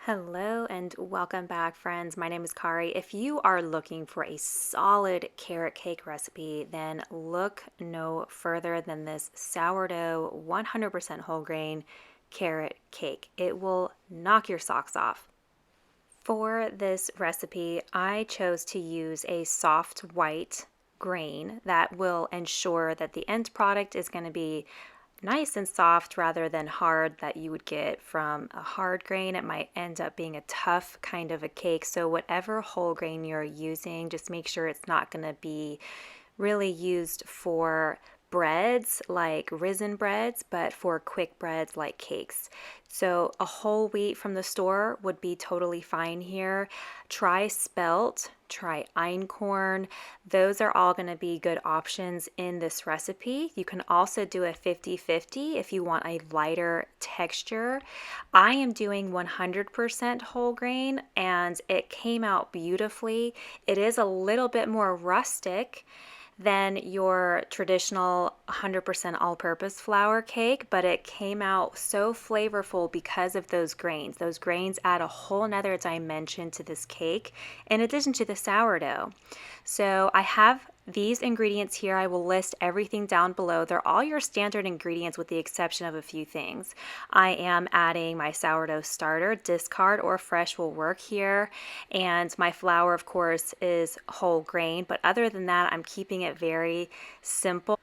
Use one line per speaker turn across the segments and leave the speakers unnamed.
Hello and welcome back, friends. My name is Kari. If you are looking for a solid carrot cake recipe, then look no further than this sourdough 100% whole grain carrot cake. It will knock your socks off. For this recipe, I chose to use a soft white grain that will ensure that the end product is going to be nice and soft rather than hard that you would get from a hard grain. It might end up being a tough kind of a cake. So whatever whole grain you're using, just make sure it's not going to be really used for breads like risen breads, but for quick breads like cakes. So a whole wheat from the store would be totally fine here. Try spelt, try einkorn. Those are all going to be good options in this recipe. You can also do a 50-50 if you want a lighter texture. I am doing 100% whole grain and it came out beautifully. It is a little bit more rustic than your traditional 100% all-purpose flour cake, but it came out so flavorful because of those grains. Those grains add a whole nother dimension to this cake in addition to the sourdough. So I have these ingredients here. I will list everything down below. They're all your standard ingredients with the exception of a few things. I am adding my sourdough starter. Discard or fresh will work here. And my flour, of course, is whole grain. But other than that, I'm keeping it very simple.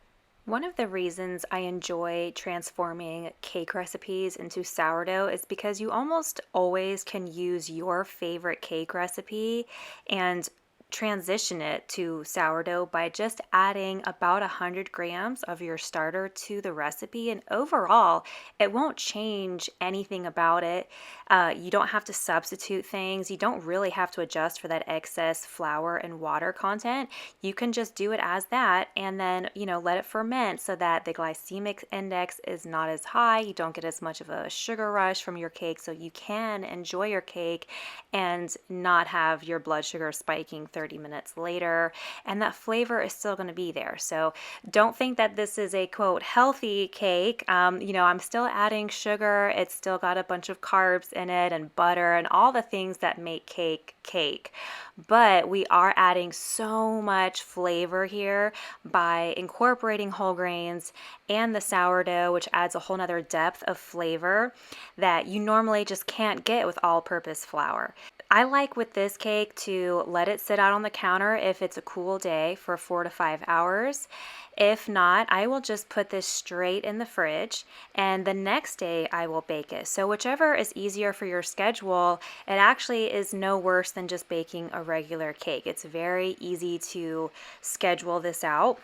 One of the reasons I enjoy transforming cake recipes into sourdough is because you almost always can use your favorite cake recipe and transition it to sourdough by just adding about 100 grams of your starter to the recipe, and overall it won't change anything about it. You don't have to substitute things. You don't really have to adjust for that excess flour and water content. You can just do it as that and then let it ferment so that the glycemic index is not as high. You don't get as much of a sugar rush from your cake, so you can enjoy your cake and not have your blood sugar spiking 30 minutes later, and that flavor is still going to be there. So don't think that this is a quote healthy cake. I'm still adding sugar. It's still got a bunch of carbs in it and butter and all the things that make cake, but we are adding so much flavor here by incorporating whole grains and the sourdough, which adds a whole nother depth of flavor that you normally just can't get with all-purpose flour. I like with this cake to let it sit out on the counter if it's a cool day for 4 to 5 hours. If not, I will just put this straight in the fridge and the next day I will bake it. So whichever is easier for your schedule, it actually is no worse than just baking a regular cake. It's very easy to schedule this out.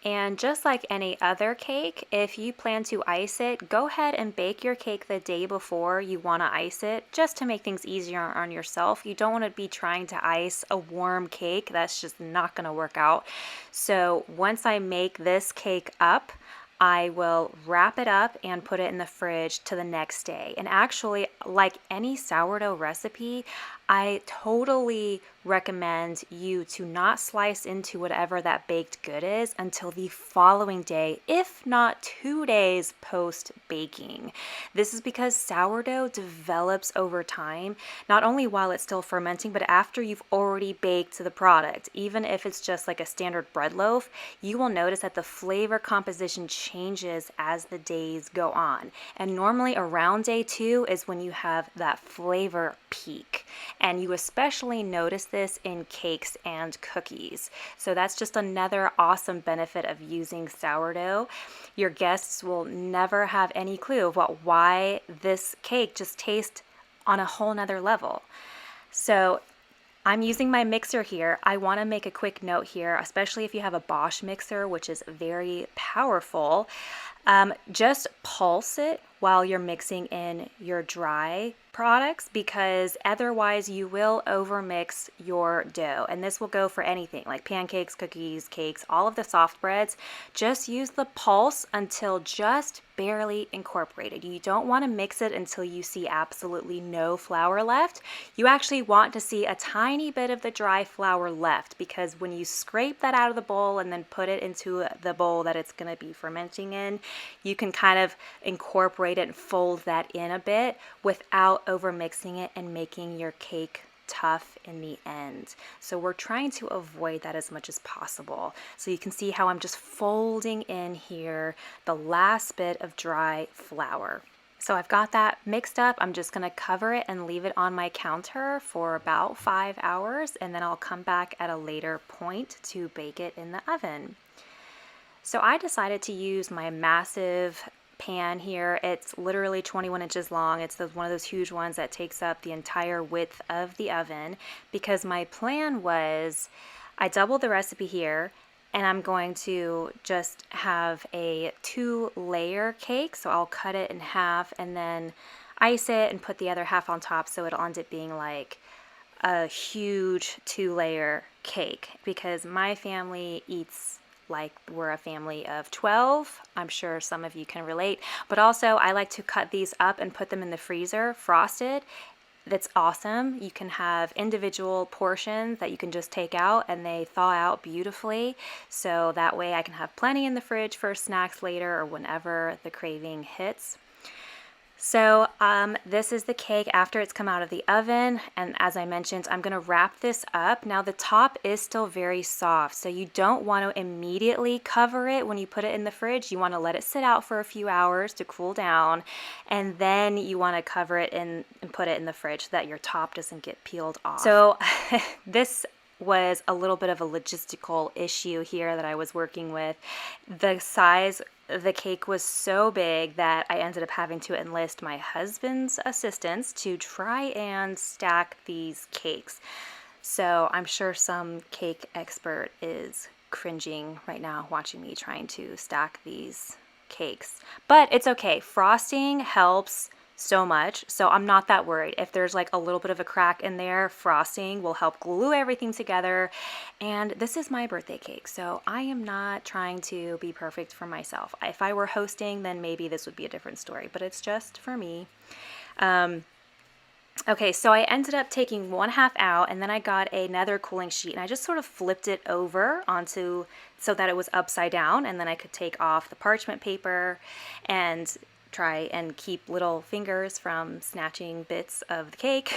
And just like any other cake, if you plan to ice it, go ahead and bake your cake the day before you want to ice it, just to make things easier on yourself. You don't want to be trying to ice a warm cake. That's just not going to work out. So once I make this cake up, I will wrap it up and put it in the fridge to the next day. And actually, like any sourdough recipe, I totally recommend you to not slice into whatever that baked good is until the following day, if not 2 days post baking. This is because sourdough develops over time, not only while it's still fermenting, but after you've already baked the product. Even if it's just like a standard bread loaf, you will notice that the flavor composition changes as the days go on. And normally around day 2 is when you have that flavor peak. And you especially notice this in cakes and cookies. So that's just another awesome benefit of using sourdough. Your guests will never have any clue of why this cake just tastes on a whole nother level. So I'm using my mixer here. I want to make a quick note here, especially if you have a Bosch mixer, which is very powerful. Just pulse it while you're mixing in your dry products, because otherwise you will overmix your dough. And this will go for anything like pancakes, cookies, cakes, all of the soft breads. Just use the pulse until just barely incorporated. You don't want to mix it until you see absolutely no flour left. You actually want to see a tiny bit of the dry flour left, because when you scrape that out of the bowl and then put it into the bowl that it's going to be fermenting in, you can kind of incorporate separate it and fold that in a bit without over mixing it and making your cake tough in the end. So we're trying to avoid that as much as possible. So you can see how I'm just folding in here the last bit of dry flour. So I've got that mixed up. I'm just gonna cover it and leave it on my counter for about 5 hours, and then I'll come back at a later point to bake it in the oven. So I decided to use my massive pan here. It's literally 21 inches long. It's one of those huge ones that takes up the entire width of the oven, because my plan was I doubled the recipe here, and I'm going to just have a 2-layer cake. So I'll cut it in half and then ice it and put the other half on top, so it'll end up being like a huge 2-layer cake, because my family eats like we're a family of 12. I'm sure some of you can relate, but also I like to cut these up and put them in the freezer frosted. That's awesome. You can have individual portions that you can just take out and they thaw out beautifully. So that way I can have plenty in the fridge for snacks later or whenever the craving hits. So this is the cake after it's come out of the oven, and as I mentioned, I'm going to wrap this up. Now the top is still very soft, so you don't want to immediately cover it when you put it in the fridge. You want to let it sit out for a few hours to cool down, and then you want to cover it and put it in the fridge so that your top doesn't get peeled off. So this was a little bit of a logistical issue here that I was working with. The size of the cake was so big that I ended up having to enlist my husband's assistance to try and stack these cakes. So I'm sure some cake expert is cringing right now watching me trying to stack these cakes. But it's okay. Frosting helps so much, so I'm not that worried. If there's like a little bit of a crack in there, frosting will help glue everything together. And this is my birthday cake, so I am not trying to be perfect for myself. If I were hosting, then maybe this would be a different story, but it's just for me. Okay, so I ended up taking 1/2 out, and then I got another cooling sheet and I just sort of flipped it over onto so that it was upside down, and then I could take off the parchment paper and try and keep little fingers from snatching bits of the cake.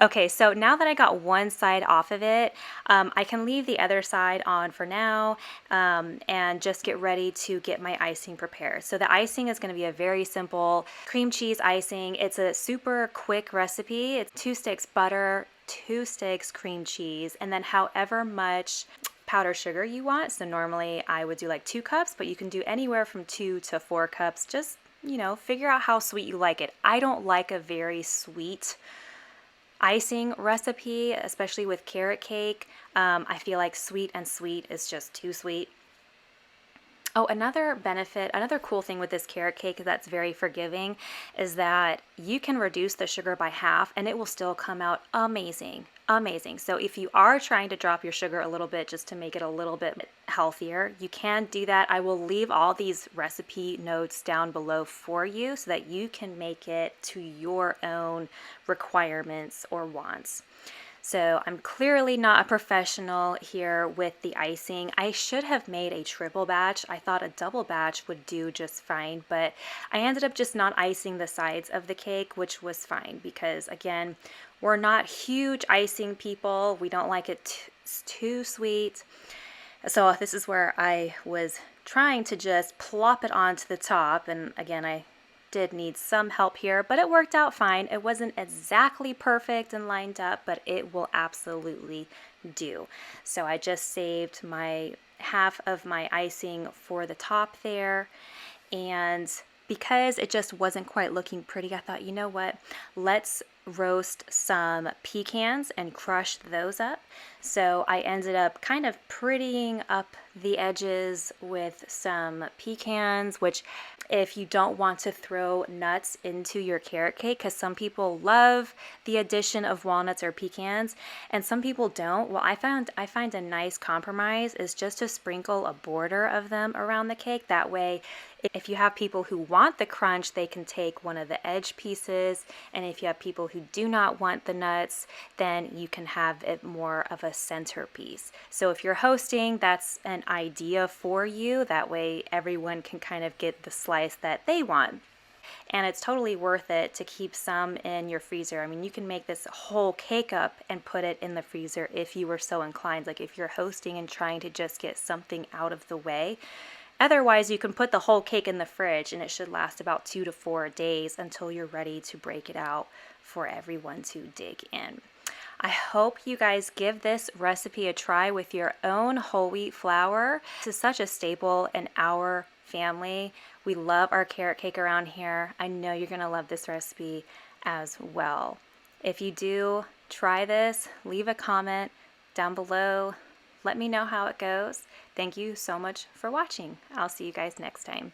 Okay, so now that I got one side off of it, I can leave the other side on for now and just get ready to get my icing prepared. So the icing is going to be a very simple cream cheese icing. It's a super quick recipe. It's 2 sticks butter, 2 sticks cream cheese, and then however much powdered sugar you want. So normally I would do like 2 cups, but you can do anywhere from 2 to 4 cups. Just, you know, figure out how sweet you like it. I don't like a very sweet icing recipe, especially with carrot cake. I feel like sweet and sweet is just too sweet. Oh, another benefit, another cool thing with this carrot cake that's very forgiving is that you can reduce the sugar by half and it will still come out amazing. Amazing. So if you are trying to drop your sugar a little bit just to make it a little bit healthier, you can do that. I will leave all these recipe notes down below for you so that you can make it to your own requirements or wants. So I'm clearly not a professional here with the icing. I should have made a triple batch. I thought a double batch would do just fine, but I ended up just not icing the sides of the cake, which was fine because, again, we're not huge icing people. We don't like it too sweet. So this is where I was trying to just plop it onto the top, and again, I did need some help here, but it worked out fine. It wasn't exactly perfect and lined up, but it will absolutely do. So I just saved my half of my icing for the top there, and because it just wasn't quite looking pretty, I thought, you know what, let's roast some pecans and crush those up. So I ended up kind of prettying up the edges with some pecans, which if you don't want to throw nuts into your carrot cake, because some people love the addition of walnuts or pecans and some people don't. Well, I find a nice compromise is just to sprinkle a border of them around the cake. That way If you have people who want the crunch, they can take one of the edge pieces. And if you have people who do not want the nuts, then you can have it more of a centerpiece. So if you're hosting, that's an idea for you. That way everyone can kind of get the slice that they want. And it's totally worth it to keep some in your freezer. I mean, you can make this whole cake up and put it in the freezer if you were so inclined, like if you're hosting and trying to just get something out of the way. Otherwise, you can put the whole cake in the fridge and it should last about 2 to 4 days until you're ready to break it out for everyone to dig in. I hope you guys give this recipe a try with your own whole wheat flour. This is such a staple in our family. We love our carrot cake around here. I know you're gonna love this recipe as well. If you do try this, leave a comment down below. Let me know how it goes. Thank you so much for watching. I'll see you guys next time.